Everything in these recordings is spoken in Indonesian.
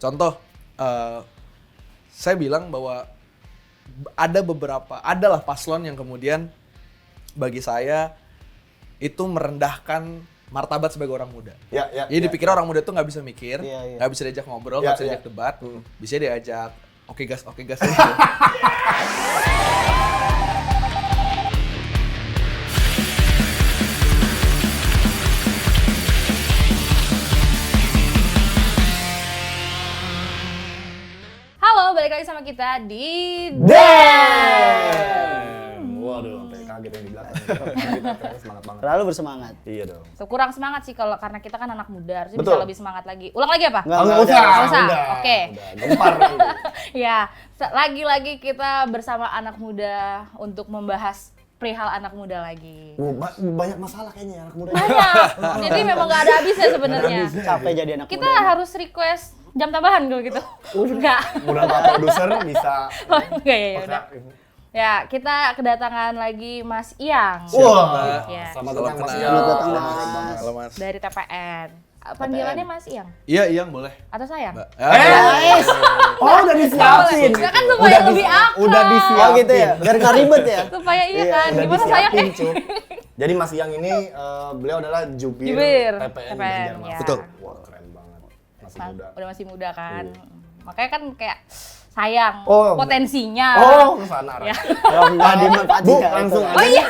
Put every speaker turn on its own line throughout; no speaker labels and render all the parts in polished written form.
Contoh, saya bilang bahwa adalah paslon yang kemudian bagi saya itu merendahkan martabat sebagai orang muda. Jadi dipikir orang muda tuh nggak bisa mikir, nggak bisa diajak ngobrol, nggak bisa diajak debat, bisa diajak oke gas aja.
Halo, balik lagi sama kita di
Waduh, sampai kaget yang di belakang. Kita semangat banget.
Terlalu bersemangat.
Iya dong.
kurang semangat sih kalau karena kita kan anak muda, harusnya
Betul.
bisa lebih semangat lagi. Ulang lagi apa?
Nggak usah.
Nggak usah.
Udah,
Oke.
Udah, gempar nanti.
Ya, lagi-lagi kita bersama anak muda untuk membahas perihal anak muda lagi.
Banyak masalah kayaknya anak muda.
Banyak. Jadi memang nggak ada habisnya sebenarnya.
Capek jadi anak
Kita
muda.
harus request jam tambahan kalau gitu. Enggak.
Mudah Pak produser bisa.
Oh, enggak ya udah.
pakai-
Ya, kita kedatangan lagi Mas Iyang.
Wah,
Ya.
selamat datang Mas
Selamat
Iyang.
Selamat datang,
Selamat
Mas.
datang, Mas.
Halo Mas.
Dari TPN. Panggilannya Mas Iyang
Iya, Iyang boleh.
atau sayang?
Mbak.
Oh, udah disiapin.
Ya kan supaya lebih akrab.
Udah disiapin.
Oh gitu ya, biar nggak ribet ya.
Supaya iya
Iya,
kan.
udah
Gimana sayang?
disiapin, Cuk. Jadi Mas Iyang ini beliau adalah jubir
Jubir
TPN
TPN,
Banjarmasin.
ya.
Betul.
Wah, keren banget. Masih muda.
Udah masih muda kan. Makanya kan kayak sayang
Oh,
potensinya.
Oh, kesana.
Ya.
Kalau nggak dimanfaatin
Bu,
ya,
langsung
itu.
aja.
Oh iya.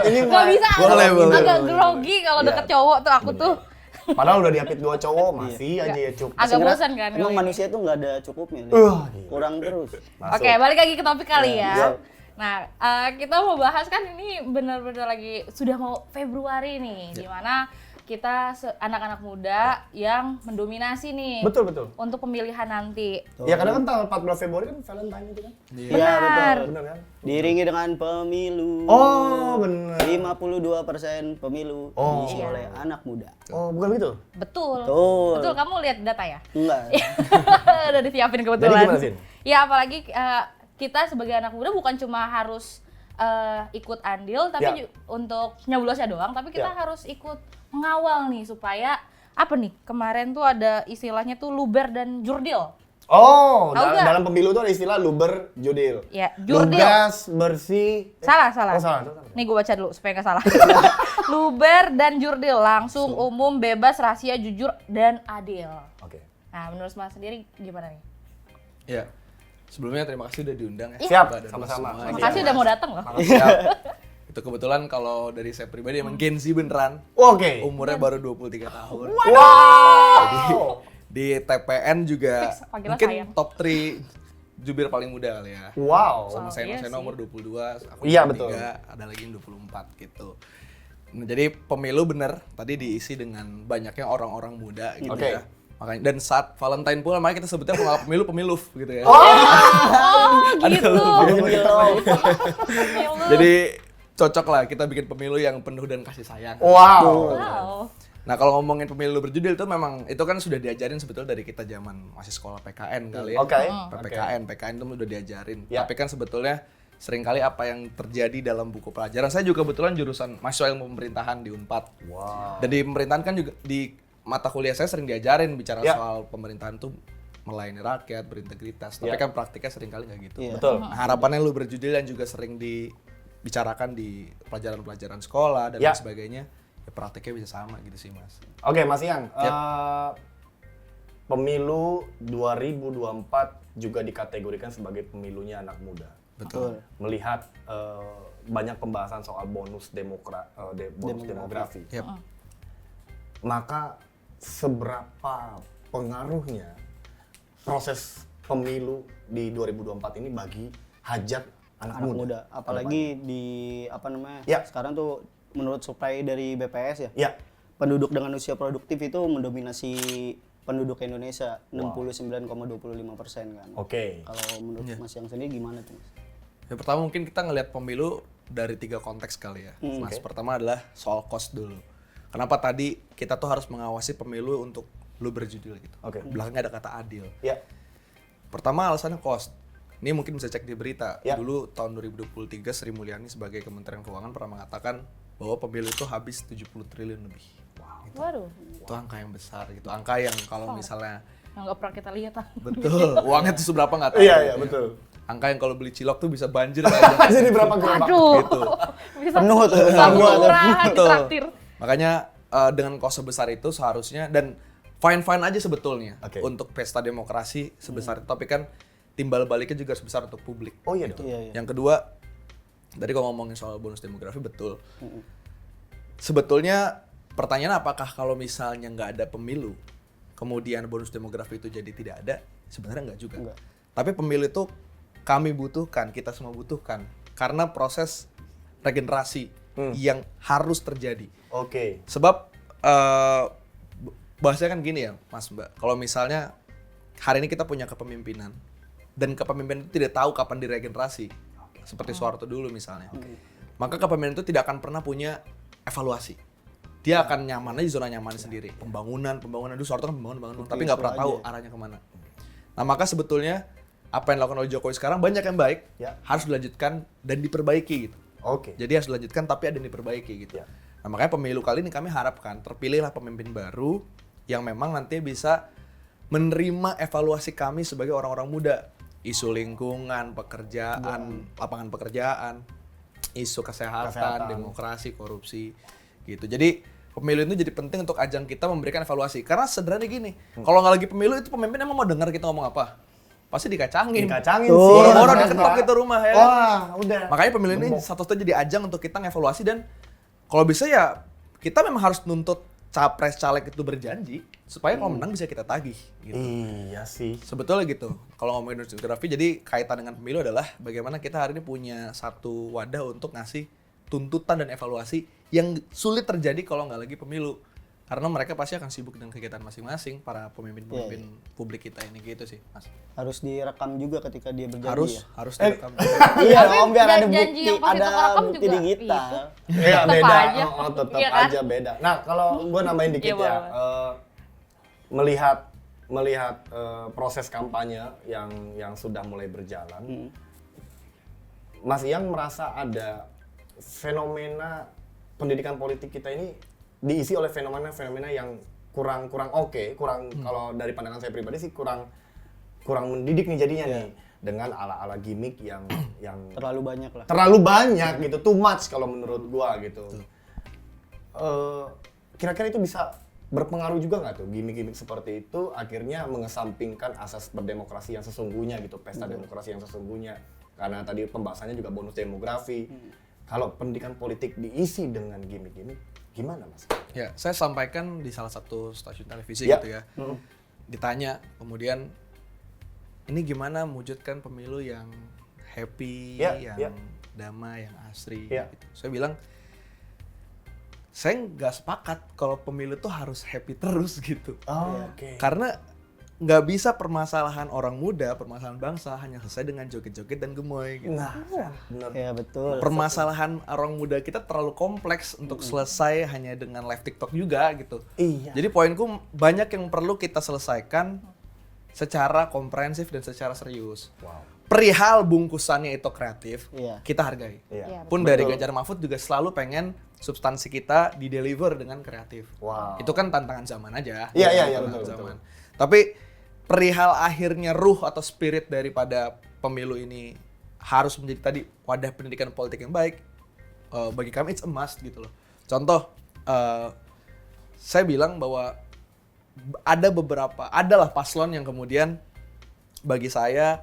Ini
Gak bisa.
Boleh, boleh,
Agak
boleh.
grogi kalau
Iya.
deket cowok tuh aku tuh.
Padahal udah diapit 2 cowok, masih aja ya, Cuk.
Agak
Sebenarnya
bosan kan.
Emang
kalau ini.
manusia itu nggak ada cukupnya. Nih.
Gila.
Kurang terus.
Masuk.
Oke, balik lagi ke topik kali
Ya,
ya.
bisa.
Nah, kita mau bahas kan ini benar-benar lagi sudah mau Februari nih, dimana kita anak-anak muda yang mendominasi nih
Betul, betul.
untuk pemilihan nanti.
Ya kadang kan tanggal 14 Februari kan Valentine itu kan.
Iya betul.
Benar kan?
Diiringi dengan pemilu.
Oh, benar.
52% pemilu
Oh.
diisi oleh anak muda.
Oh, bukan gitu?
Betul.
Betul.
Betul, kamu lihat data ya?
Enggak.
Udah disiapin kebetulan.
Jadi gimana, Sin?
Ya apalagi kita sebagai anak muda bukan cuma harus ikut andil tapi
Ya.
untuk nyoblosnya doang, tapi kita
Ya.
harus ikut mengawal nih supaya apa nih? Kemarin tuh ada istilahnya tuh luber dan jurdil.
Oh,
Tahu nggak?
dalam pemilu itu ada istilah luber judil.
Ya, jurdil.
Lugas, bersih.
Salah.
Oh, salah.
Nih gue baca dulu supaya nggak salah. Luber dan jurdil, langsung, umum, bebas, rahasia, jujur, dan adil.
Oke.
Nah, menurut Mas sendiri gimana nih?
Iya. Sebelumnya terima kasih udah diundang ya.
Siap,
Mbak dan Mas
sama-sama.
semua.
Iya,
Makasih udah mau datang loh.
Siap. Itu kebetulan kalau dari saya pribadi emang Gen Z beneran.
Oke.
Umurnya baru 23 tahun.
Wow.
Di TPN juga
Fix, panggilan
mungkin
sayang.
top 3 jubir paling muda kali ya.
Wow.
Sama
iya
Seno
sih.
umur 22, aku
Iya,
23,
betul.
ada lagi yang 24 gitu. Nah, jadi pemilu bener tadi diisi dengan banyaknya orang-orang muda gitu
Oke.
ya. Makanya dan saat Valentine pula makanya kita sebutnya pemilu gitu ya.
Oh, gitu.
Jadi cocok lah kita bikin pemilu yang penuh dan kasih sayang.
Wow.
Wow.
Nah kalau ngomongin pemilu berjudul itu memang itu kan sudah diajarin sebetulnya dari kita zaman masih sekolah PKN kali ya.
Oke.
PKN itu udah diajarin.
Ya.
Tapi kan sebetulnya seringkali apa yang terjadi dalam buku pelajaran. Saya juga kebetulan jurusan mahasiswa ilmu pemerintahan di Unpad.
Wow.
Dan di pemerintahan kan juga di mata kuliah saya sering diajarin bicara
Ya.
soal pemerintahan tuh melayani rakyat, berintegritas. Tapi
Ya.
kan praktiknya seringkali nggak gitu.
Iya.
Betul.
Nah, harapannya lu berjudul dan juga sering dibicarakan di pelajaran-pelajaran sekolah dan
Ya.
lain sebagainya. Ya praktiknya bisa sama gitu sih mas.
Oke, Mas Yang.
Ya.
Pemilu 2024 juga dikategorikan sebagai pemilunya anak muda.
Betul.
Melihat banyak pembahasan soal bonus demografi.
Yap.
Maka seberapa pengaruhnya proses pemilu di 2024 ini bagi hajat anak
Anak
muda?
muda. Apalagi di apa namanya?
Ya.
Sekarang tuh menurut survei dari BPS ya.
Ya.
Penduduk dengan usia produktif itu mendominasi penduduk Indonesia 69,25% kan.
Oke.
Kalau menurut Mas yang sendiri gimana tuh Mas?
Yang pertama mungkin kita ngelihat pemilu dari 3 konteks kali ya. Mas,
Oke.
pertama adalah soal cost dulu. Kenapa tadi kita tuh harus mengawasi pemilu untuk lu berjudul gitu.
Oke.
Belakangnya ada kata adil.
Ya.
Pertama alasannya cost. Ini mungkin bisa cek di berita.
Ya.
Dulu tahun 2023 Sri Mulyani sebagai Kementerian Keuangan pernah mengatakan bahwa pemilu itu habis 70 triliun lebih.
Waduh.
Itu angka yang besar gitu. Angka yang kalau misalnya
yang nggak pernah kita lihat lah.
Betul. Uangnya tuh seberapa nggak tahu.
Iya, betul.
Angka yang kalau beli cilok tuh bisa banjir.
Jadi berapa gerobak?
Aduh,
Gitu.
bisa
Penuh tuh,
satu
gua tuh.
kelurahan ditraktir.
Makanya dengan kos sebesar itu seharusnya, dan fine-fine aja sebetulnya untuk pesta demokrasi sebesar itu. Tapi kan timbal baliknya juga sebesar untuk publik.
Oh iya
gitu.
dong.
Iya.
Yang kedua, tadi kalau ngomongin soal bonus demografi, betul. Sebetulnya pertanyaan apakah kalau misalnya nggak ada pemilu, kemudian bonus demografi itu jadi tidak ada? Sebenarnya nggak juga.
Nggak.
Tapi pemilu itu kami butuhkan, kita semua butuhkan. Karena proses regenerasi yang harus terjadi.
Oke.
Sebab bahasanya kan gini ya Mas Mbak, kalau misalnya hari ini kita punya kepemimpinan, dan kepemimpinan itu tidak tahu kapan diregenerasi, seperti Soeharto dulu misalnya, maka kepemimpinan itu tidak akan pernah punya evaluasi. Dia akan nyaman aja di zona nyaman sendiri. Pembangunan dulu Soeharto kan pembangunan, tapi nggak pernah tahu arahnya kemana. Nah maka sebetulnya apa yang dilakukan oleh Jokowi sekarang banyak yang baik, harus dilanjutkan dan diperbaiki gitu.
Oke.
Jadi harus dilanjutkan tapi ada yang diperbaiki gitu. Nah makanya pemilu kali ini kami harapkan terpilihlah pemimpin baru yang memang nanti bisa menerima evaluasi kami sebagai orang-orang muda. Isu lingkungan, pekerjaan, lapangan pekerjaan, isu kesehatan, demokrasi, korupsi gitu. Jadi pemilu itu jadi penting untuk ajang kita memberikan evaluasi. Karena sederhana gini, kalau nggak lagi pemilu itu pemimpin emang mau dengar kita ngomong apa? Pasti dikacangin.
Dikacangin
Tuh.
sih.
Boro-boro diketok itu rumah ya.
Wah, udah.
Makanya pemilu ini satu-satunya jadi ajang untuk kita ngevaluasi, dan kalau bisa ya kita memang harus nuntut capres caleg itu berjanji supaya kalau menang bisa kita tagih gitu.
Iya sih.
Sebetulnya gitu. Kalau ngomongin bonus demografi, jadi kaitan dengan pemilu adalah bagaimana kita hari ini punya satu wadah untuk ngasih tuntutan dan evaluasi yang sulit terjadi kalau nggak lagi pemilu. Karena mereka pasti akan sibuk dengan kegiatan masing-masing, para pemimpin-pemimpin publik kita ini gitu sih, Mas.
Harus direkam juga ketika dia berjanji
Harus direkam.
Iya,
Tapi
biar ada
janji
bukti,
yang pas
ada
direkam
bukti
juga
digital.
Iya
Tetep
beda,
aja.
tetap
Iya kan?
aja beda. Nah kalau gue nambahin dikit
Iya,
ya,
boleh.
melihat proses kampanye yang sudah mulai berjalan, Mas Iyang merasa ada fenomena pendidikan politik kita ini diisi oleh fenomena-fenomena yang kurang oke, kalau dari pandangan saya pribadi sih kurang mendidik nih jadinya nih, dengan ala-ala gimmick yang
Terlalu banyak lah.
terlalu banyak gitu, too much kalau menurut gua gitu. Kira-kira itu bisa berpengaruh juga nggak tuh gimmick-gimmick seperti itu akhirnya mengesampingkan asas berdemokrasi yang sesungguhnya gitu, pesta demokrasi yang sesungguhnya, karena tadi pembahasannya juga bonus demografi. Kalau pendidikan politik diisi dengan gimmick-gimmick, gimana Mas?
Ya, saya sampaikan di salah satu stasiun televisi
Ya.
gitu ya. Ditanya kemudian, ini gimana mewujudkan pemilu yang happy, yang damai, yang asri gitu. Saya bilang, saya nggak sepakat kalau pemilu tuh harus happy terus gitu.
Oke.
Karena nggak bisa permasalahan orang muda, permasalahan bangsa hanya selesai dengan joget-joget dan gemoy gitu.
Nah, benar.
Ya betul.
Permasalahan orang muda kita terlalu kompleks untuk selesai hanya dengan live TikTok juga gitu.
Iya.
Jadi poinku banyak yang perlu kita selesaikan secara komprehensif dan secara serius.
Wow.
Perihal bungkusannya itu kreatif, kita hargai.
Iya.
Pun dari Ganjar Mahfud juga selalu pengen substansi kita di-deliver dengan kreatif.
Wow.
Itu kan tantangan zaman aja.
Iya,
Tantangan
betul.
zaman. Tapi perihal akhirnya ruh atau spirit daripada pemilu ini harus menjadi tadi wadah pendidikan politik yang baik, bagi kami it's a must gitu loh. Contoh, saya bilang bahwa adalah paslon yang kemudian bagi saya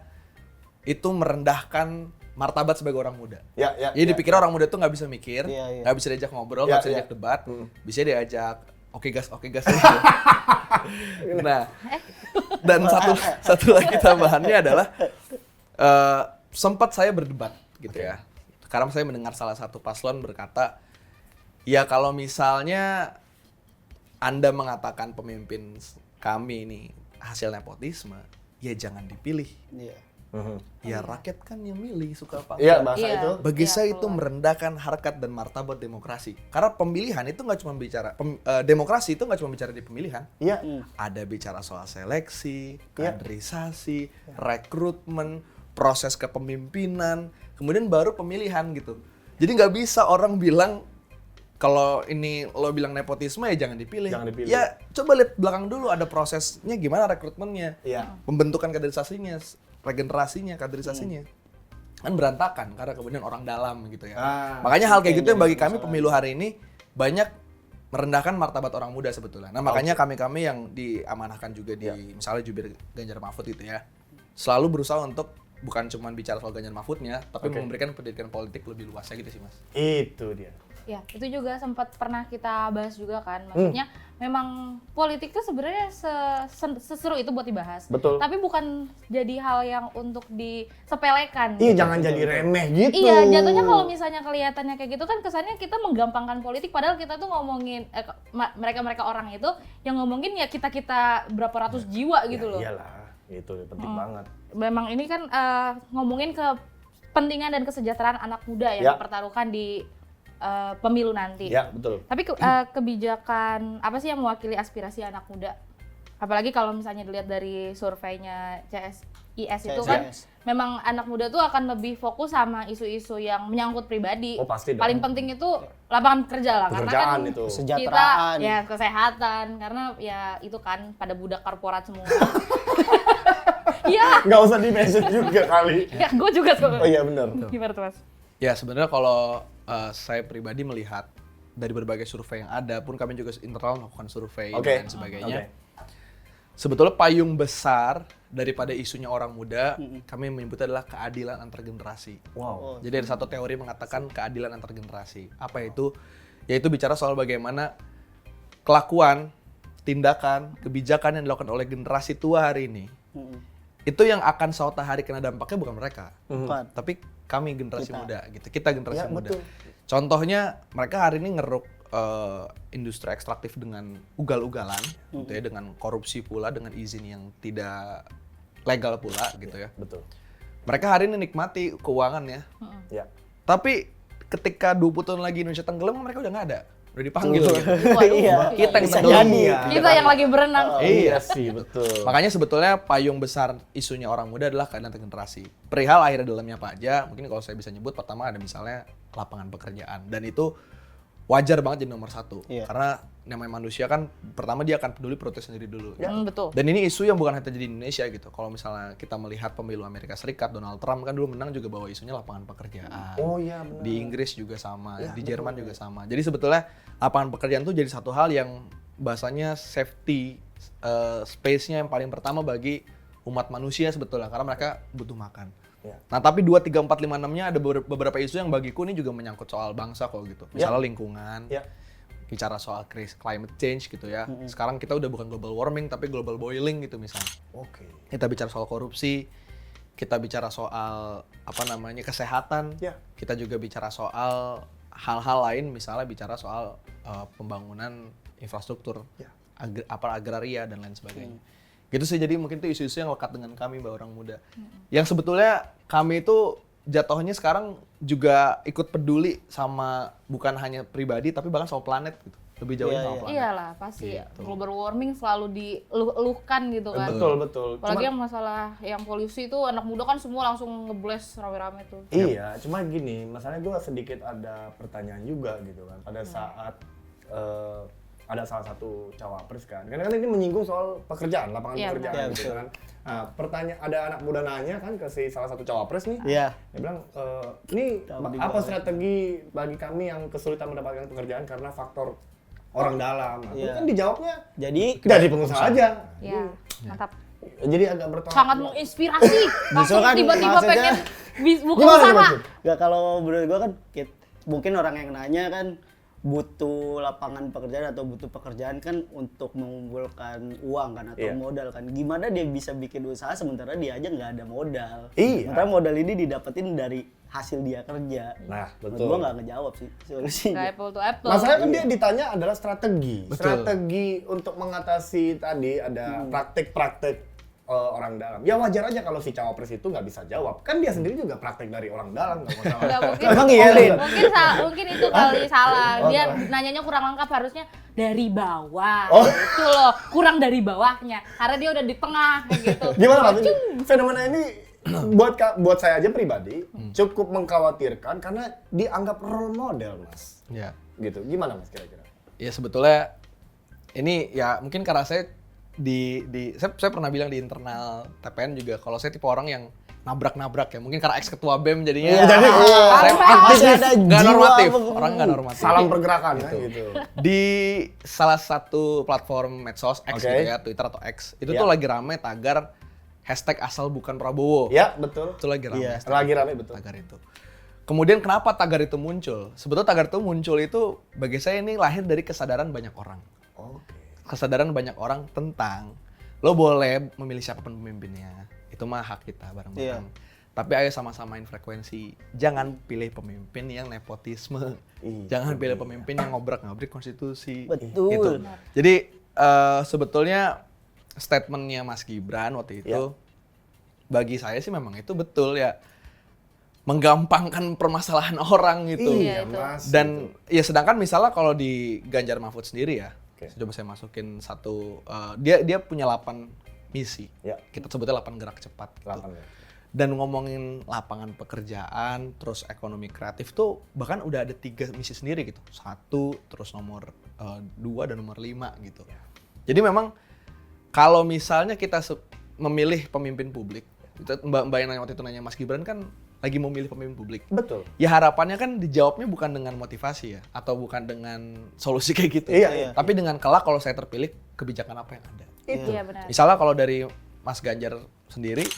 itu merendahkan martabat sebagai orang muda. Jadi dipikir orang muda tuh nggak bisa mikir, nggak bisa diajak ngobrol, nggak bisa diajak debat, bisa diajak oke gas aja. Nah, dan satu lagi tambahannya adalah sempat saya berdebat gitu ya. Karena saya mendengar salah satu paslon berkata, ya kalau misalnya Anda mengatakan pemimpin kami ini hasil nepotisme, ya jangan dipilih. Ya rakyat kan yang milih suka apa.
Iya, bahasa itu.
Bagi saya itu merendahkan harkat dan martabat demokrasi. Karena pemilihan itu nggak cuma bicara demokrasi itu nggak cuma bicara di pemilihan.
Iya.
Ada bicara soal seleksi, kaderisasi, rekrutmen, proses kepemimpinan, kemudian baru pemilihan gitu. Jadi nggak bisa orang bilang kalau ini lo bilang nepotisme ya jangan dipilih.
Jangan dipilih.
Ya coba lihat belakang dulu ada prosesnya gimana rekrutmennya.
Iya.
Pembentukan kaderisasinya, regenerasinya, kaderisasinya. Kan berantakan karena kemudian orang dalam gitu ya. Makanya hal kayak gitu yang bagi kami pemilu hari ini banyak merendahkan martabat orang muda sebetulnya. Nah, makanya kami-kami yang diamanahkan juga di misalnya jubir Ganjar Mahfud gitu ya. Selalu berusaha untuk bukan cuma bicara soal Ganjar Mahfudnya, tapi memberikan pendidikan politik lebih luasnya gitu sih, Mas.
Itu dia.
Ya, itu juga sempat pernah kita bahas juga kan. Maksudnya memang politik itu sebenarnya seseru itu buat dibahas.
Betul.
Tapi bukan jadi hal yang untuk disepelekan.
Iya, jangan jadi remeh gitu.
Iya, jatuhnya kalau misalnya kelihatannya kayak gitu kan kesannya kita menggampangkan politik, padahal kita tuh ngomongin mereka-mereka orang itu yang ngomongin ya kita-kita berapa ratus jiwa gitu loh.
Iyalah, itu penting banget.
Memang ini kan ngomongin kepentingan dan kesejahteraan anak muda yang dipertaruhkan di pemilu nanti.
Ya, betul.
Tapi kebijakan apa sih yang mewakili aspirasi anak muda? Apalagi kalau misalnya dilihat dari surveinya CSIS itu kan memang anak muda tuh akan lebih fokus sama isu-isu yang menyangkut pribadi.
Oh, pasti dong.
Paling penting itu lapangan kerja lah, karena kan
itu.
kita
Kesejahteraan.
ya kesehatan, karena ya itu kan pada budak korporat semua. Iya.
Nggak usah di-mention juga kali.
Ya, gue juga suka.
Oh iya benar.
Gimana tuh, Mas?
Ya sebenarnya kalau saya pribadi melihat dari berbagai survei yang ada pun kami juga internal melakukan survei dan sebagainya. Sebetulnya payung besar daripada isunya orang muda kami menyebutnya adalah keadilan antar generasi.
Wow.
Jadi ada satu teori mengatakan keadilan antar generasi. Apa itu? Yaitu bicara soal bagaimana kelakuan, tindakan, kebijakan yang dilakukan oleh generasi tua hari ini. Itu yang akan suatu hari kena dampaknya bukan mereka, tapi kami generasi muda gitu. Kita generasi muda.
Betul.
Contohnya mereka hari ini ngeruk industri ekstraktif dengan ugal-ugalan, gitu ya, dengan korupsi pula, dengan izin yang tidak legal pula, gitu ya.
Betul.
Mereka hari ini nikmati keuangannya,
Ya.
tapi ketika 20 tahun lagi Indonesia tenggelam, mereka udah nggak ada. Udah dipanggil gitu.
Iya.
Kita yang
Bisa
tenggelam.
jadi.
Kita yang lagi berenang.
Iya sih, betul.
Makanya sebetulnya payung besar isunya orang muda adalah keadilan antar generasi. Perihal akhirnya dalamnya apa aja, mungkin kalau saya bisa nyebut pertama ada misalnya lapangan pekerjaan. Dan itu wajar banget jadi nomor satu. Karena namanya manusia kan pertama dia akan peduli protes sendiri dulu.
Betul.
Dan ini isu yang bukan hanya terjadi di Indonesia gitu. Kalau misalnya kita melihat pemilu Amerika Serikat, Donald Trump kan dulu menang juga bawa isunya lapangan pekerjaan.
Oh iya benar.
Di Inggris juga sama, di Jerman juga sama. Jadi sebetulnya lapangan pekerjaan tuh jadi satu hal yang bahasanya safety space-nya yang paling pertama bagi umat manusia sebetulnya karena mereka butuh makan. Nah tapi 2, 3, 4, 5, 6-nya ada beberapa isu yang bagiku ini juga menyangkut soal bangsa kok gitu. Misalnya lingkungan, bicara soal climate change gitu ya. Sekarang kita udah bukan global warming tapi global boiling gitu misalnya. Kita bicara soal korupsi, kita bicara soal kesehatan, kita juga bicara soal hal-hal lain misalnya bicara soal pembangunan infrastruktur, agraria dan lain sebagainya. Gitu sih, jadi mungkin itu isu-isu yang lekat dengan kami Mbak orang muda. Yang sebetulnya kami itu jatuhnya sekarang juga ikut peduli sama bukan hanya pribadi tapi bahkan sama planet gitu. Lebih jauhnya sama planet.
Iyalah, pasti global warming selalu dieluh-eluhkan gitu kan.
Betul.
Apalagi yang masalah yang polusi itu anak muda kan semua langsung ngeblast rame-rame tuh.
Iya, cuma gini, masalahnya gue sedikit ada pertanyaan juga gitu kan. Pada saat ada salah satu cawapres kan, karena kan ini menyinggung soal pekerjaan, lapangan pekerjaan gitu kan. Nah, pertanyaan ada anak muda nanya kan ke si salah satu cawapres nih, dia bilang, ini apa strategi bagi kami yang kesulitan mendapatkan pekerjaan karena faktor orang dalam? Nah, kan dijawabnya, jadi dari pengusaha aja.
Iya, mantap.
Jadi agak bertolak.
Sangat menginspirasi. Langsung
kan
tiba-tiba pengen buka
Gimana,
usaha.
Gak, kalau menurut gue kan mungkin orang yang nanya kan butuh lapangan pekerjaan atau butuh pekerjaan kan untuk mengumpulkan uang kan atau modal kan. Gimana dia bisa bikin usaha sementara dia aja nggak ada modal. Sementara modal ini didapetin dari hasil dia kerja.
Nah, betul.
Gue nggak ngejawab sih solusinya.
Kayak apple to apple.
Masalahnya kan dia ditanya adalah strategi. Strategi untuk mengatasi tadi ada praktek-praktek orang dalam. Ya wajar aja kalau si cawapres itu nggak bisa jawab. Kan dia sendiri juga praktek dari orang dalam, nggak masalah.
Nggak, mungkin,
Emang iya, Lin?
mungkin itu kali salah. Dia nanyanya kurang lengkap, harusnya dari bawah. Itu loh, kurang dari bawahnya. Karena dia udah di tengah kayak gitu.
Gimana maksudnya? Fenomena ini buat saya aja pribadi cukup mengkhawatirkan karena dianggap role model, Mas.
Ya.
gitu. Gimana Mas kira-kira?
Ya sebetulnya ini ya mungkin karena saya saya pernah bilang di internal TPN juga kalau saya tipe orang yang nabrak-nabrak ya. Mungkin karena ex ketua BEM jadinya.
Jadi
saya aktif
ada
nggak
jiwa
normatif.
pengemudi.
Orang nggak normatif.
salam pergerakan gitu.
Di salah satu platform medsos X
Oke.
gitu ya, Twitter atau X, itu
Ya.
tuh lagi rame tagar hashtag asal bukan Prabowo.
Ya, betul.
Itu lagi rame.
Iya.
hashtag
Lagi rame betul.
tagar itu. Kemudian kenapa tagar itu muncul? Sebetulnya tagar itu muncul itu bagi saya ini lahir dari kesadaran banyak orang.
Oke.
Kesadaran banyak orang tentang lo boleh memilih siapapun pemimpinnya. Itu mah hak kita bareng-bareng. Tapi ayo sama-samain frekuensi. Jangan pilih pemimpin yang nepotisme. Jangan pilih pemimpin yang ngobrak-ngabrik konstitusi.
Betul.
Gitu. Jadi sebetulnya statementnya Mas Gibran waktu itu bagi saya sih memang itu betul ya. Menggampangkan permasalahan orang gitu.
Iya, itu.
Mas.
Dan ya sedangkan misalnya kalau di Ganjar Mahfud sendiri ya,
Oke.
coba saya masukin satu, dia punya 8 misi.
Ya.
Kita sebutnya 8 gerak cepat. Gitu.
8 ya.
Dan ngomongin lapangan pekerjaan, terus ekonomi kreatif tuh bahkan udah ada 3 misi sendiri gitu. 1, terus nomor 2 dan nomor 5 gitu. Jadi memang kalau misalnya kita memilih pemimpin publik, Mbak yang waktu itu nanya Mas Gibran kan lagi memilih pemimpin publik.
Betul.
Ya harapannya kan dijawabnya bukan dengan motivasi ya, atau bukan dengan solusi kayak gitu.
Iya.
Tapi dengan kelak kalau saya terpilih, kebijakan apa yang ada.
Iya benar.
Misalnya kalau dari Mas Ganjar sendiri,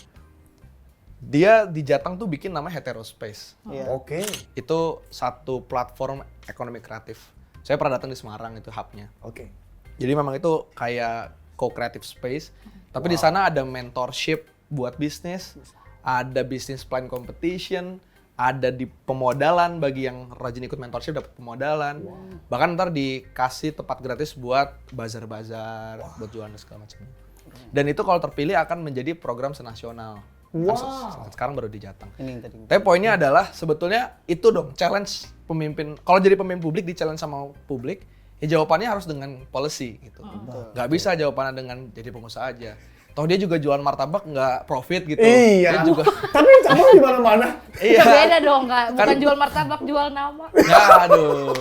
dia di Jateng tuh bikin namanya Heterospace.
Iya.
Oke.
Itu satu platform ekonomi kreatif. Saya pernah datang di Semarang, itu hubnya.
Oke.
Jadi memang itu kayak co-creative space, tapi di sana ada mentorship buat bisnis, ada business plan competition, ada di pemodalan bagi yang rajin ikut mentorship dapat pemodalan. Bahkan ntar dikasih tempat gratis buat bazar-bazar, buat jualan dan segala macam. Dan itu kalau terpilih akan menjadi program senasional. Kan sekarang baru di Jateng.
Ini yang tadi.
Tapi poinnya adalah sebetulnya itu dong challenge pemimpin. Kalau jadi pemimpin publik di challenge sama publik, ya jawabannya harus dengan policy gitu. Nggak bisa jawabannya dengan jadi pengusaha aja. Toh dia juga jualan martabak nggak profit gitu.
Iya.
Dia juga.
Tapi cabang di mana-mana.
Iya.
Beda dong Kak, bukan jual martabak, jual nama.
Ya, aduh.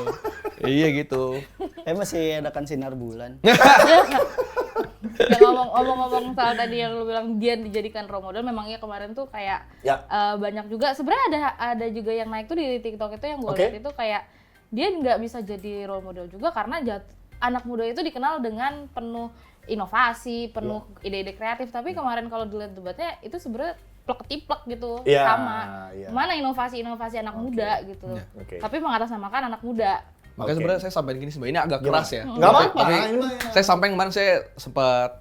Iya gitu.
Masih adakan sinar bulan.
Yang ngomong-ngomong soal tadi yang lu bilang dia dijadikan role model, memang ya kemarin tuh kayak banyak juga sebenarnya ada juga yang naik tuh di TikTok itu yang gue lihat itu kayak dia nggak bisa jadi role model juga karena anak muda itu dikenal dengan penuh inovasi, penuh ide-ide kreatif, tapi kemarin kalau dilihat debatnya itu sebenarnya plek-ketiplek gitu, sama. Mana inovasi-inovasi anak muda gitu. Tapi mengatasnamakan anak muda.
Makanya sebenarnya saya sampaikan gini sebenarnya ini agak keras ya.
Nggak apa-apa.
Tapi saya sampaikan kemarin saya sempat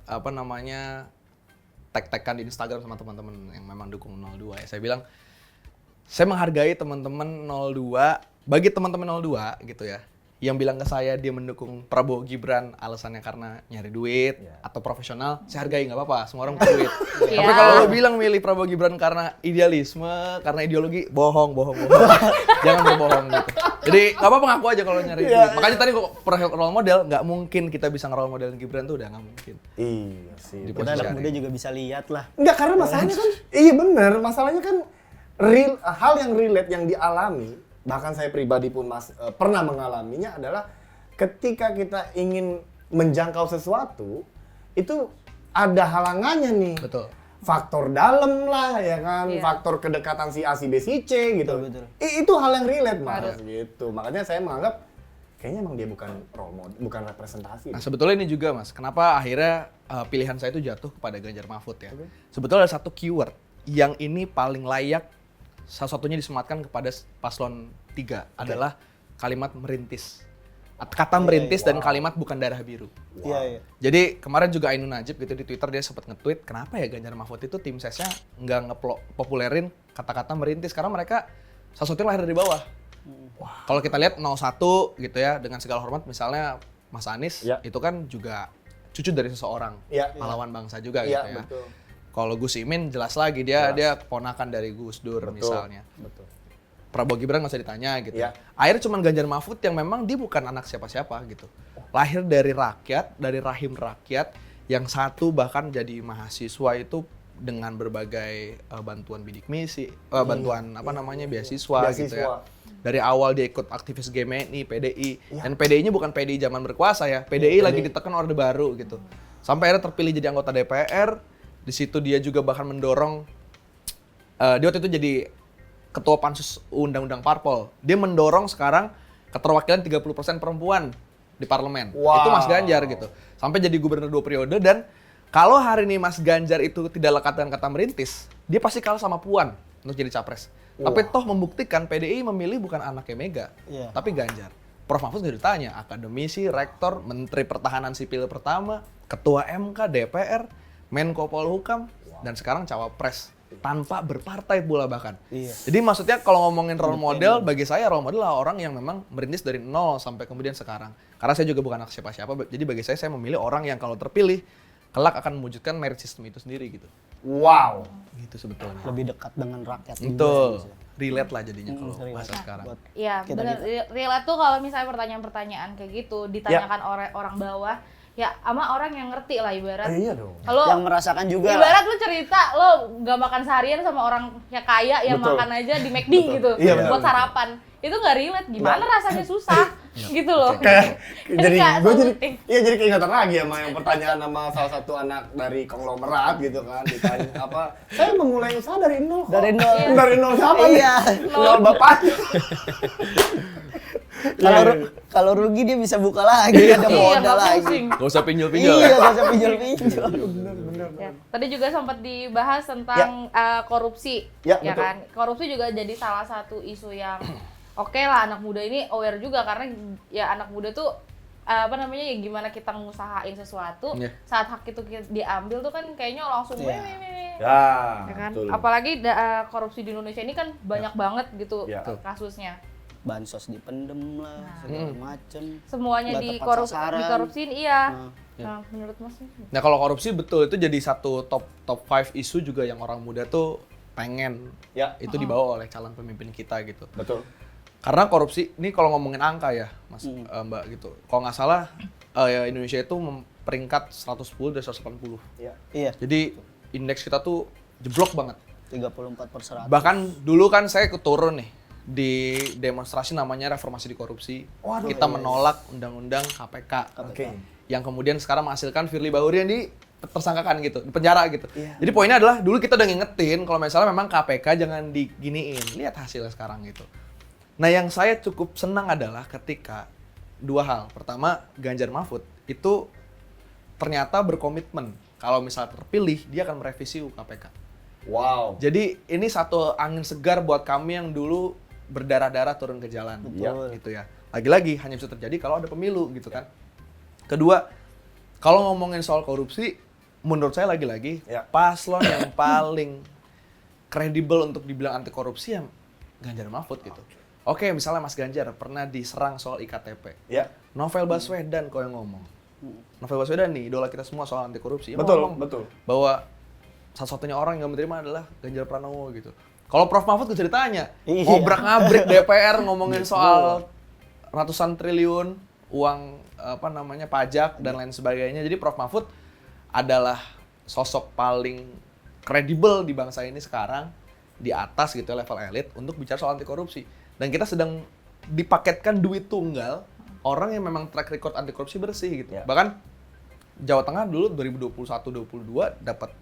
tag-tagkan di Instagram sama teman-teman yang memang dukung 02 ya. Saya bilang saya menghargai teman-teman 02, bagi teman-teman 02 gitu ya. Yang bilang ke saya dia mendukung Prabowo Gibran alasannya karena nyari duit atau profesional, saya hargai, nggak apa-apa, semua orang punya duit. Tapi kalau lo bilang milih Prabowo Gibran karena idealisme, karena ideologi, bohong. Jangan berbohong gitu. Jadi nggak apa-apa, ngaku aja kalau nyari duit. Makanya tadi kok role model, nggak mungkin kita bisa nge-role model Gibran tuh udah nggak mungkin.
Iya sih.
Kita anak muda juga bisa lihat lah.
Enggak, karena masalahnya kan, iya benar, masalahnya kan hal yang relate yang dialami, bahkan saya pribadi pun pernah mengalaminya adalah ketika kita ingin menjangkau sesuatu, itu ada halangannya nih.
Betul.
Faktor dalam lah ya kan, faktor kedekatan si A, si B, si C gitu.
Betul.
Itu hal yang relate Mas gitu. Makanya saya menganggap kayaknya emang dia bukan role model, bukan representasi.
Nah sebetulnya ini juga Mas, kenapa akhirnya pilihan saya itu jatuh kepada Ganjar Mahfud ya. Sebetulnya ada satu keyword yang ini paling layak salah satunya disematkan kepada paslon 3 adalah kalimat merintis. Kata merintis dan kalimat bukan darah biru.
Iya.
Jadi kemarin juga Ainun Najib gitu di Twitter dia sempat nge-tweet, kenapa ya Ganjar Mahfud itu tim sesnya nggak ngepopulerin kata-kata merintis karena mereka salah satunya lahir dari bawah. Kalau kita lihat 01 gitu ya, dengan segala hormat misalnya Mas Anies itu kan juga cucu dari seseorang, pahlawan bangsa juga gitu ya.
Betul.
Kalau Gus Imin jelas lagi dia keponakan dari Gus Dur misalnya.
Betul.
Prabowo Gibran nggak usah ditanya gitu. Akhirnya cuma Ganjar Mahfud yang memang dia bukan anak siapa-siapa gitu. Lahir dari rakyat, dari rahim rakyat, yang satu bahkan jadi mahasiswa itu dengan berbagai bantuan bidik misi, bantuan beasiswa gitu ya. Dari awal dia ikut aktivis GMNI, PDI, dan PDI-nya bukan PDI zaman berkuasa ya, PDI lagi ditekan Orde Baru gitu. Sampai akhirnya terpilih jadi anggota DPR, di situ dia juga bahkan mendorong, dia waktu itu jadi ketua pansus undang-undang parpol. Dia mendorong sekarang keterwakilan 30% perempuan di parlemen. Itu Mas Ganjar gitu. Sampai jadi gubernur 2 periode, dan kalau hari ini Mas Ganjar itu tidak lekat dengan kata merintis, dia pasti kalah sama Puan untuk jadi capres. Tapi toh membuktikan PDI memilih bukan anaknya Mega, tapi Ganjar. Prof Mahfud nggak ditanya, akademisi, rektor, menteri pertahanan sipil pertama, ketua MK, DPR, Menko Polhukam, dan sekarang cawapres tanpa berpartai pula bahkan. Jadi maksudnya kalau ngomongin role model, bagi saya role model adalah orang yang memang merintis dari nol sampai kemudian sekarang. Karena saya juga bukan anak siapa-siapa, jadi bagi saya memilih orang yang kalau terpilih, kelak akan mewujudkan merit system itu sendiri gitu.
Wow.
Gitu sebetulnya.
Lebih dekat dengan rakyat.
Betul. Relate lah jadinya kalau bahasa sekarang.
Iya, benar. Relate tuh kalau misalnya pertanyaan-pertanyaan kayak gitu ditanyakan orang bawah, ya sama orang yang ngerti lah ibarat.
Iya dong.
Kalau
yang merasakan juga.
Ibarat lu cerita lo nggak makan seharian sama orang yang kaya yang makan aja di McD gitu buat sarapan. Itu nggak relate, gimana rasanya susah gitu loh.
Kayak jadi keingetan lagi sama yang pertanyaan sama salah satu anak dari konglomerat gitu kan, ditanya apa, saya memulai usaha dari nol.
Dari nol.
Dari nol siapa nih?
Iya.
Nol bapak.
Kalau rugi dia bisa buka lagi, ada modal lagi.
Gak usah pinjol-pinjol.
Iya, gak usah pinjol-pinjol.
Bener.
Ya. Tadi juga sempat dibahas tentang korupsi,
Ya,
ya
betul.
kan? Korupsi juga jadi salah satu isu yang oke lah, anak muda ini aware juga karena ya anak muda tuh ya gimana kita ngusahain sesuatu saat hak itu diambil tuh kan kayaknya langsung
Ya,
kan?
betul.
Apalagi korupsi di Indonesia ini kan banyak banget gitu kasusnya.
Bansos dipendem lah, segala macem.
Semuanya
Nggak tepat sasaran.
dikorupsiin, iya. Nah, menurut Mas?
Nah kalau korupsi betul itu jadi satu top 5 isu juga yang orang muda tuh pengen itu dibawa oleh calon pemimpin kita gitu.
Betul.
Karena korupsi ini kalau ngomongin angka ya Mas Mbak gitu. Kalau nggak salah Indonesia itu peringkat 110 dari 180.
Iya.
Jadi indeks kita tuh jeblok banget.
34%.
Bahkan dulu kan saya turun nih di demonstrasi namanya reformasi di korupsi. Kita menolak undang-undang KPK. Yang kemudian sekarang menghasilkan Firly Bahuri yang tersangkakan gitu, di penjara gitu. Jadi poinnya adalah dulu kita udah ngingetin kalau misalnya memang KPK jangan diginiin. Lihat hasilnya sekarang gitu. Nah, yang saya cukup senang adalah ketika dua hal. Pertama, Ganjar Mahfud itu ternyata berkomitmen kalau misalnya terpilih dia akan merevisi UU KPK.
Wow.
Jadi ini satu angin segar buat kami yang dulu berdarah-darah turun ke jalan.
Betul.
Gitu ya. Lagi-lagi hanya bisa terjadi kalau ada pemilu gitu kan. Kedua, kalau ngomongin soal korupsi, menurut saya lagi-lagi paslon yang paling kredibel untuk dibilang anti korupsi yang Ganjar Mahfud gitu. Oke, misalnya Mas Ganjar pernah diserang soal IKTP. Novel Baswedan kok yang ngomong. Novel Baswedan nih, idola kita semua soal anti korupsi.
Betul.
Bahwa satu-satunya orang yang menerima adalah Ganjar Pranowo gitu. Kalau Prof Mahfud bisa ditanya, ngobrak-ngabrik DPR ngomongin soal ratusan triliun uang pajak dan lain sebagainya. Jadi Prof Mahfud adalah sosok paling kredibel di bangsa ini sekarang, di atas gitu level elit untuk bicara soal anti korupsi. Dan kita sedang dipaketkan duit tunggal orang yang memang track record anti korupsi bersih gitu. Bahkan Jawa Tengah dulu 2021-22 dapat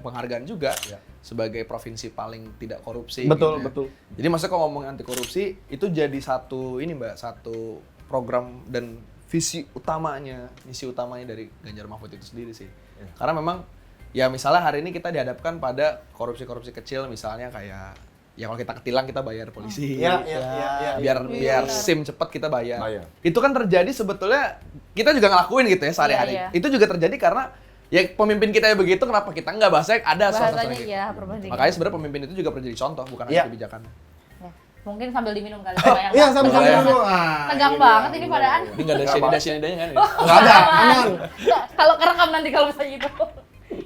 penghargaan juga sebagai provinsi paling tidak korupsi.
Betul.
Jadi maksudnya kalau ngomong anti korupsi itu jadi satu program dan misi utamanya dari Ganjar Mahfud itu sendiri sih. Karena memang ya misalnya hari ini kita dihadapkan pada korupsi-korupsi kecil misalnya kayak ya kalau kita ketilang kita bayar polisi. Biar SIM cepat kita bayar. Itu kan terjadi sebetulnya kita juga ngelakuin gitu ya sehari-hari. Itu juga terjadi karena ya pemimpin kita yang begitu, kenapa kita nggak bahasanya ada
bahasanya
gitu.
Makanya
sebenarnya pemimpin itu juga pernah jadi contoh, bukan hanya kebijakan.
Mungkin sambil diminum kali.
Iya, sambil minum.
Tegang banget ini padaan.
Ini nggak ada cyanidanya kan?
Nggak ada, aman.
Kalau kerekam nanti kalau misalnya gitu.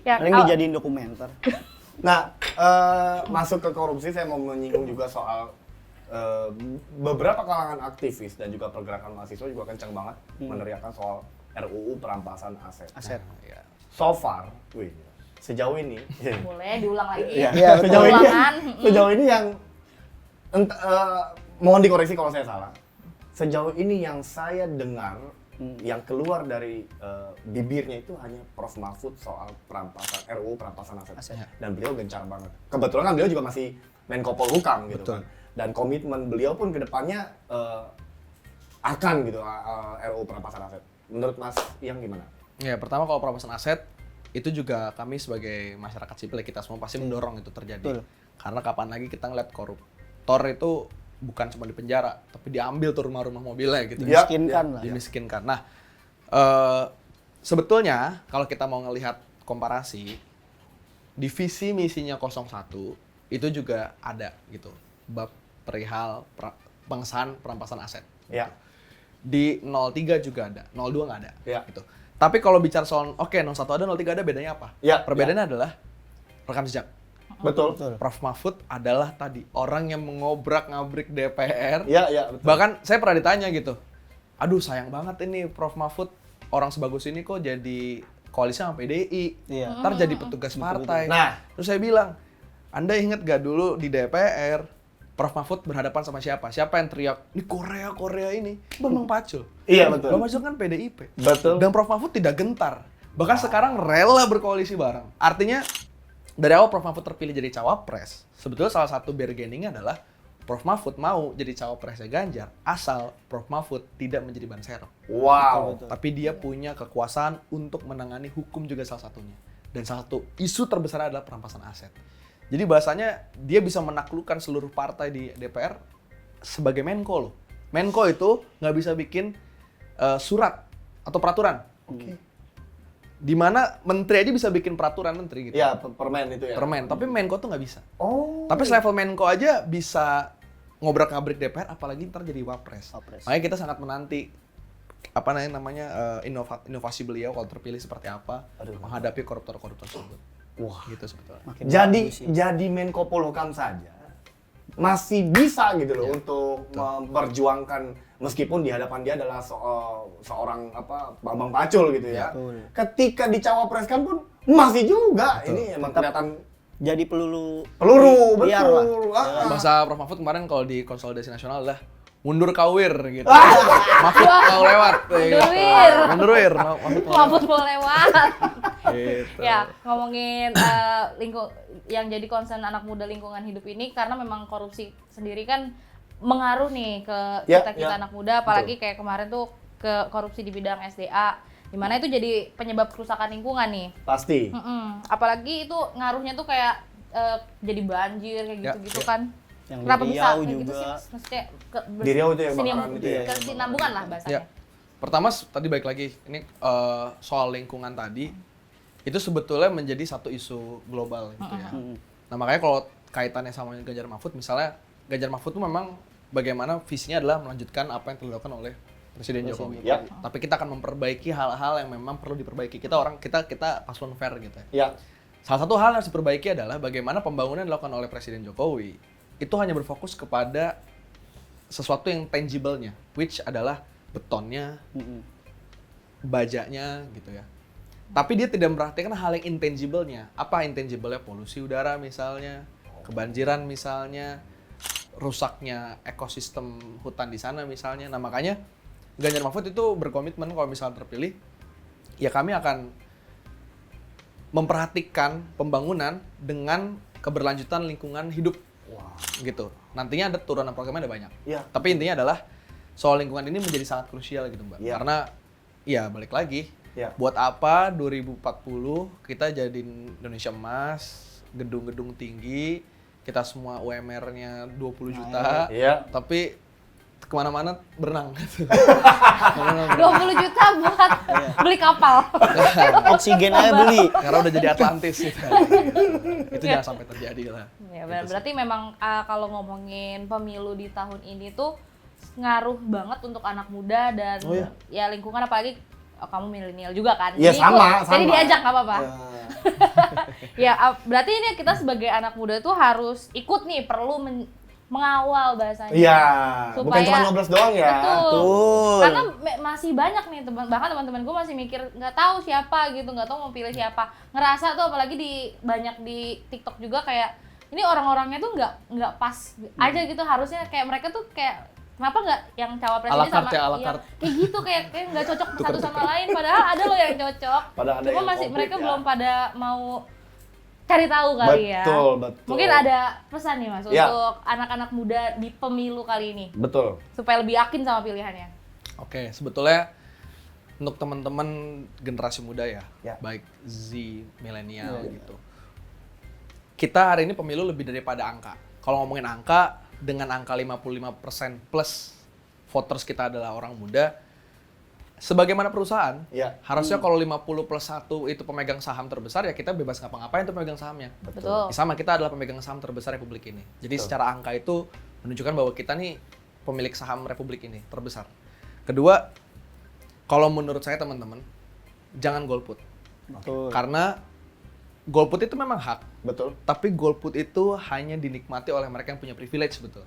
Paling dijadiin dokumenter.
Nah, masuk ke korupsi saya mau menyinggung juga soal beberapa kalangan aktivis dan juga pergerakan mahasiswa juga kencang banget meneriakan soal RUU perampasan aset.
Aset.
So far, sejauh ini
boleh diulang lagi.
Iya,
sejauh ini yang mohon dikoreksi kalau saya salah. Sejauh ini yang saya dengar yang keluar dari bibirnya itu hanya Prof Mahfud soal RUU perampasan aset. Dan beliau gencar banget. Kebetulan kan beliau juga masih Menko Polhukam gitu kan. Dan komitmen beliau pun ke depannya akan gitu RUU perampasan aset. Menurut Mas Iyang gimana?
Ya, pertama kalau perampasan aset itu juga kami sebagai masyarakat sipil kita semua pasti mendorong itu terjadi. Karena kapan lagi kita ngeliat koruptor itu bukan cuma di penjara, tapi diambil tuh rumah-rumah mobilnya gitu. Dimiskinkan. Nah, sebetulnya kalau kita mau ngelihat komparasi, di visi misinya 01 itu juga ada gitu, bab perihal pengesahan perampasan aset.
Ya.
Di 03 juga ada, 02 nggak ada.
Ya.
Gitu. Tapi kalau bicara soal, 01 ada, 03 ada, bedanya apa?
Ya.
Perbedaannya adalah rekam jejak.
Betul.
Prof Mahfud adalah tadi orang yang mengobrak-ngabrik DPR.
Iya, betul.
Bahkan saya pernah ditanya gitu, aduh sayang banget ini Prof Mahfud, orang sebagus ini kok jadi koalisi sama PDI. Ntar jadi petugas partai.
Nah.
Terus saya bilang, Anda ingat gak dulu di DPR, Prof Mahfud berhadapan sama siapa? Siapa yang teriak, ini Korea ini? Bambang Pacul.
Iya, betul.
Bambang Pacul kan PDIP.
Betul.
Dan Prof Mahfud tidak gentar. Bahkan sekarang rela berkoalisi bareng. Artinya, dari awal Prof Mahfud terpilih jadi cawapres, sebetulnya salah satu bargainingnya adalah Prof Mahfud mau jadi cawapresnya Ganjar, asal Prof Mahfud tidak menjadi ban serep.
Wow.
Tapi dia punya kekuasaan untuk menangani hukum juga salah satunya. Dan salah satu isu terbesar adalah perampasan aset. Jadi bahasanya dia bisa menaklukkan seluruh partai di DPR sebagai Menko loh. Menko itu nggak bisa bikin surat atau peraturan. Di mana menteri aja bisa bikin peraturan menteri gitu.
Iya, permen itu ya.
Permen, tapi Menko tuh nggak bisa.
Oh.
Tapi selevel Menko aja bisa ngobrak-ngabrik DPR, apalagi ntar jadi wapres. Makanya kita sangat menanti inovasi beliau kalau terpilih seperti apa menghadapi koruptor-koruptor tersebut.
Wah,
gitu sebetulnya.
Jadi Menko Polhukam saja masih bisa gitu loh untuk memperjuangkan meskipun di hadapan dia adalah seorang Bambang Pacul gitu ya. Ketika dicawapreskan pun masih juga ini emang kelihatan
jadi peluru
betul.
Bahasa Prof Mahfud kemarin kalau di konsolidasi nasional adalah mundur kawir gitu. Mahfud mau lewat. Mundur wir.
Mahfud mau lewat.
Gitu.
Ya, ngomongin yang jadi concern anak muda lingkungan hidup ini karena memang korupsi sendiri kan mengaruh nih ke kita anak muda, apalagi kayak kemarin tuh ke korupsi di bidang SDA, dimana itu jadi penyebab kerusakan lingkungan nih.
Pasti.
Apalagi itu ngaruhnya tuh kayak jadi banjir kayak gitu-gitu kan.
Yang
kenapa
di
bisa
Riau
kayak
juga.
gitu sih? Maksudnya
Di Riau itu yang bakaran itu ya.
kesinambungan lah bahasanya.
Ya. Pertama tadi balik lagi ini soal lingkungan tadi itu sebetulnya menjadi satu isu global gitu ya. Nah makanya kalau kaitannya sama Ganjar Mahfud, misalnya Ganjar Mahfud itu memang bagaimana visinya adalah melanjutkan apa yang dilakukan oleh Presiden Jokowi.
Ya.
Tapi kita akan memperbaiki hal-hal yang memang perlu diperbaiki. Kita paslon fair gitu ya.
Ya.
Salah satu hal yang harus diperbaiki adalah bagaimana pembangunan yang dilakukan oleh Presiden Jokowi itu hanya berfokus kepada sesuatu yang tangible-nya, which adalah betonnya, bajanya gitu ya. Tapi dia tidak memperhatikan hal yang intangible-nya. Apa intangible-nya? Polusi udara misalnya, kebanjiran misalnya, rusaknya ekosistem hutan di sana misalnya. Nah makanya Ganjar Mahfud itu berkomitmen kalau misalnya terpilih, ya kami akan memperhatikan pembangunan dengan keberlanjutan lingkungan hidup. Gitu. Nantinya ada turunan programnya ada banyak.
Ya.
Tapi intinya adalah soal lingkungan ini menjadi sangat krusial gitu Mbak.
Ya.
Karena ya balik lagi,
ya.
Buat apa 2040 kita jadi Indonesia emas, gedung-gedung tinggi, kita semua UMR-nya 20 juta, tapi kemana-mana berenang gitu.
20 juta buat beli kapal.
Oksigen aja beli.
Karena udah jadi Atlantis gitu. Itu jangan sampai terjadi lah.
Ya, berarti memang kalau ngomongin pemilu di tahun ini tuh ngaruh banget untuk anak muda dan ya lingkungan, apalagi kamu milenial juga kan.
Iya sama.
Jadi diajak nggak apa-apa. Ya berarti ini kita sebagai anak muda tuh harus ikut nih, perlu mengawal bahasanya.
Iya,
supaya,
bukan cuma nyoblos doang ya.
Betul. Karena masih banyak nih bahkan teman-teman gue masih mikir nggak tahu siapa gitu, nggak tahu mau pilih siapa. Ngerasa tuh apalagi banyak di TikTok juga kayak ini orang-orangnya tuh nggak pas aja gitu, harusnya kayak mereka tuh kayak kenapa nggak yang cawapres ini sama kayak gitu kayak nggak cocok satu sama lain, padahal ada loh yang cocok. Cuma masih mereka belum pada mau cari tahu kali ya.
Betul.
Mungkin ada pesan nih Mas untuk anak-anak muda di pemilu kali ini.
Betul.
Supaya lebih yakin sama pilihannya.
Oke, sebetulnya untuk teman-teman generasi muda ya, baik Z, milenial gitu. Kita hari ini pemilu lebih daripada angka. Kalau ngomongin angka, dengan angka 55% plus voters kita adalah orang muda, sebagaimana perusahaan, harusnya kalau 50 plus 1 itu pemegang saham terbesar, ya kita bebas ngapa-ngapain untuk pemegang sahamnya.
Betul.
Sama, kita adalah pemegang saham terbesar Republik ini. Jadi secara angka itu menunjukkan bahwa kita nih pemilik saham Republik ini terbesar. Kedua, kalau menurut saya teman-teman, jangan golput.
Betul.
Karena golput itu memang hak.
Betul.
Tapi golput itu hanya dinikmati oleh mereka yang punya privilege, betul.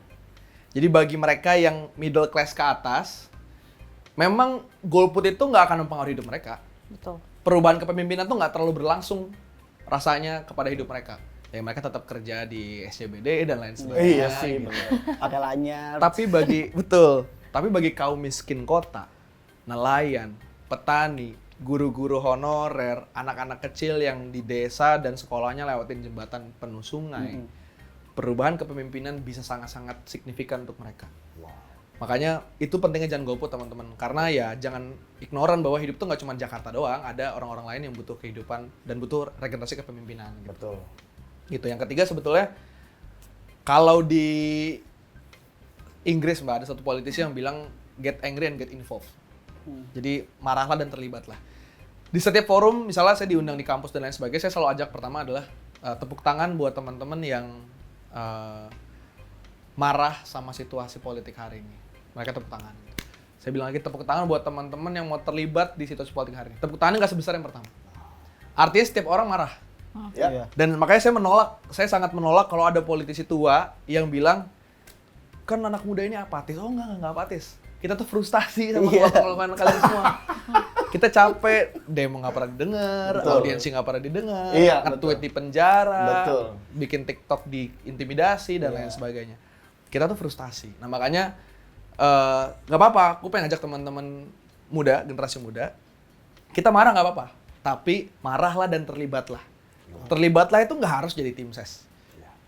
Jadi bagi mereka yang middle class ke atas, memang golput itu nggak akan mempengaruhi hidup mereka.
Betul.
Perubahan kepemimpinan tuh nggak terlalu berlangsung rasanya kepada hidup mereka. Ya mereka tetap kerja di SCBD dan lain sebagainya.
Iya sih, benar.
Pakai lanyar.
Tapi bagi kaum miskin kota, nelayan, petani, guru-guru honorer, anak-anak kecil yang di desa dan sekolahnya lewatin jembatan penuh sungai, perubahan kepemimpinan bisa sangat-sangat signifikan untuk mereka. Makanya itu pentingnya jangan golput teman-teman, karena ya jangan ignoran bahwa hidup tuh nggak cuma Jakarta doang, ada orang-orang lain yang butuh kehidupan dan butuh regenerasi kepemimpinan. Gitu.
Betul.
Gitu. Yang ketiga sebetulnya kalau di Inggris Mbak ada satu politisi yang bilang get angry and get involved. Jadi marahlah dan terlibatlah. Di setiap forum, misalnya saya diundang di kampus dan lain sebagainya, saya selalu ajak pertama adalah tepuk tangan buat teman-teman yang marah sama situasi politik hari ini. Mereka tepuk tangan. Saya bilang lagi tepuk tangan buat teman-teman yang mau terlibat di situasi politik hari ini. Tepuk tangannya nggak sebesar yang pertama. Artinya setiap orang marah. Dan makanya saya sangat menolak kalau ada politisi tua yang bilang, kan anak muda ini apatis. Oh enggak apatis. Kita tuh frustasi sama kelompok kalian semua. Kita capek, demo nggak pernah didengar, audiensi nggak pernah didengar, nge-tweet di penjara, bikin TikTok diintimidasi dan lain sebagainya. Kita tuh frustasi. Nah makanya nggak apa-apa, aku pengen ngajak teman-teman muda, generasi muda, kita marah nggak apa-apa, tapi marahlah dan terlibatlah. Terlibatlah itu nggak harus jadi tim ses.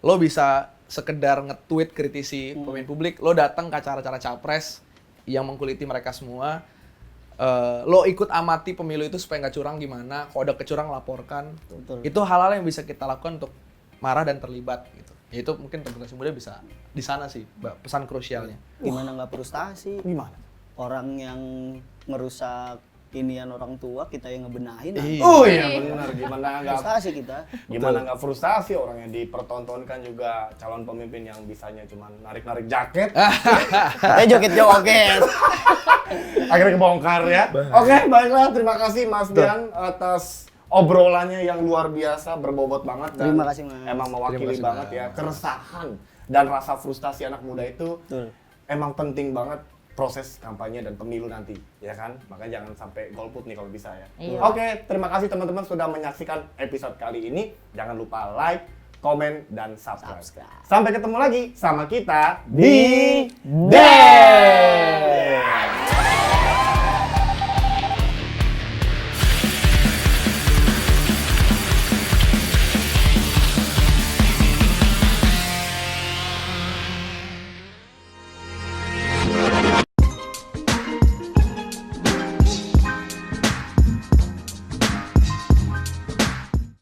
Lo bisa sekedar nge-tweet kritisi pemimpin publik, lo datang ke acara-acara capres yang mengkuliti mereka semua, lo ikut amati pemilu itu supaya nggak curang gimana, kalau ada kecurang laporkan. Itu hal-hal yang bisa kita lakukan untuk marah dan terlibat gitu. Ya itu mungkin generasi muda bisa di sana sih, pesan krusialnya.
Gimana nggak frustasi?
Gimana?
Orang yang ngerusak inian orang tua, kita yang ngebenahin.
Oh iya benar, gimana nggak
frustasi kita?
Gimana nggak frustasi orang yang dipertontonkan juga calon pemimpin yang bisanya cuma narik-narik jaket.
Joget-joget.
Akhirnya kebongkar ya. Oke, baiklah, terima kasih Mas Dian atas obrolannya yang luar biasa, berbobot banget dan
terima kasih, Mas.
Emang mewakili banget ya keresahan dan rasa frustasi anak muda itu. Emang penting banget proses kampanye dan pemilu nanti, ya kan? Makanya jangan sampai golput nih kalau bisa ya. Oke, terima kasih teman-teman sudah menyaksikan episode kali ini. Jangan lupa like, komen, dan subscribe. Sampai ketemu lagi sama kita di DE!